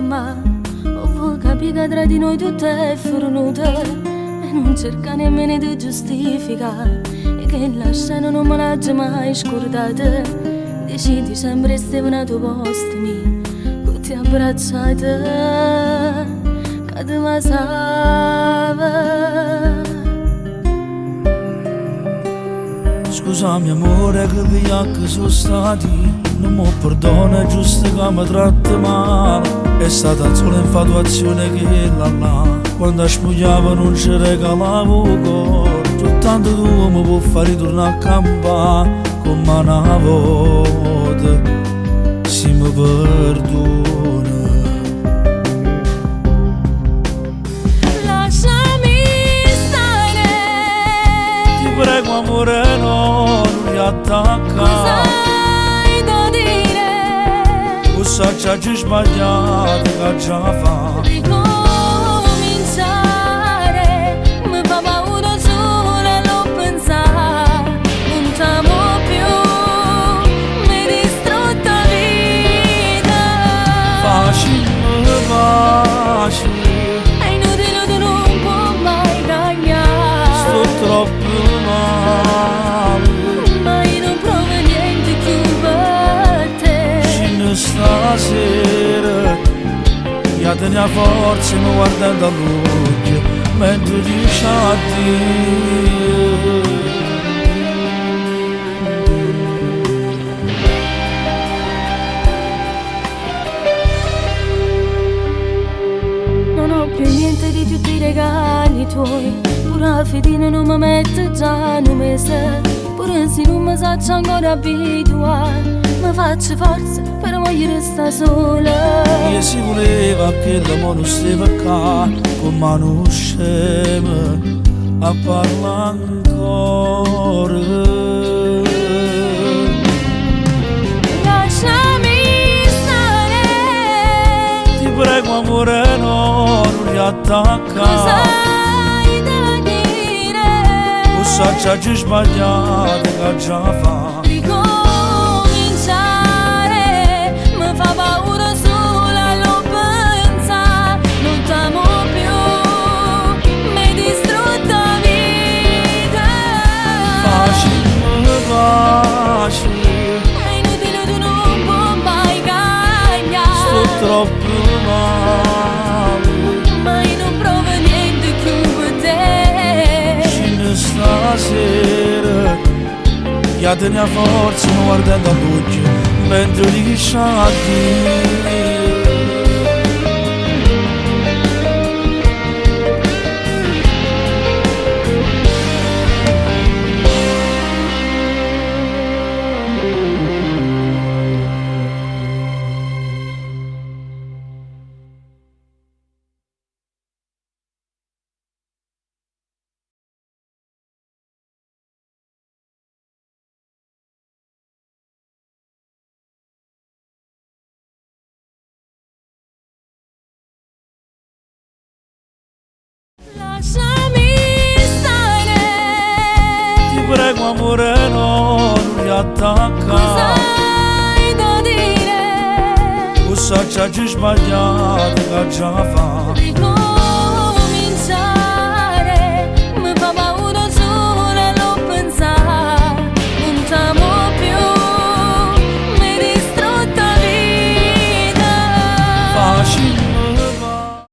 ma ho capito che tra di noi tutto è fornuto e non cerca nemmeno di giustificare e che la scena non me l'ha mai scordata. Decidi sempre di stare al tuo posto mio, con ti abbracciate che ti masava. Scusami amore che via che sono stati, non mi perdona, è giusto che mi tratti male. È stata solo infatuazione che là quando spogliavo non ci regalavo cuore. Soltanto tu mi puoi fare ritornare a campare come una volta, se mi perdona. Lasciami stare, Ti prego amore no, non mi attacca. Ci ha sbagliato che già fa. Ricominciare mi fa paura solo a lo pensare. Non t'amo più, mi distrutta vita. Facile, facile, È inutile, tu non puoi mai cagnare. sto troppo male. Ma io non provo niente più per te. Stasera io tenia forza e mi guardando all'occhio mentre dici addio. Non ho più niente di tutti i regali tuoi, pure la fedina non mi mette già in un mese, pure se non mi saccio ancora abituare. Mi faccio forza per voglio restare sola. Io si voleva che l'amore non stava qua, con mano scema a parlare ancora. Lasciami stare, Ti prego amore no, non mi attacca. cosa hai da dire? Ci ha sbagliato che già fa. Ricominciare mi fa paura solo a lo pensare. Non t'amo più, mi distrutta vita. Facile, facile, È inutile, tu non puoi mai cagnare. sto troppo male. Ma io non provo niente più per te. Fino stasera io tenia forza mi guardando all'occhio mentre dici addio. Lasciami stare, Ti prego amore no, non mi attacca. cosa hai da dire? Ci ha sbagliato che già fa.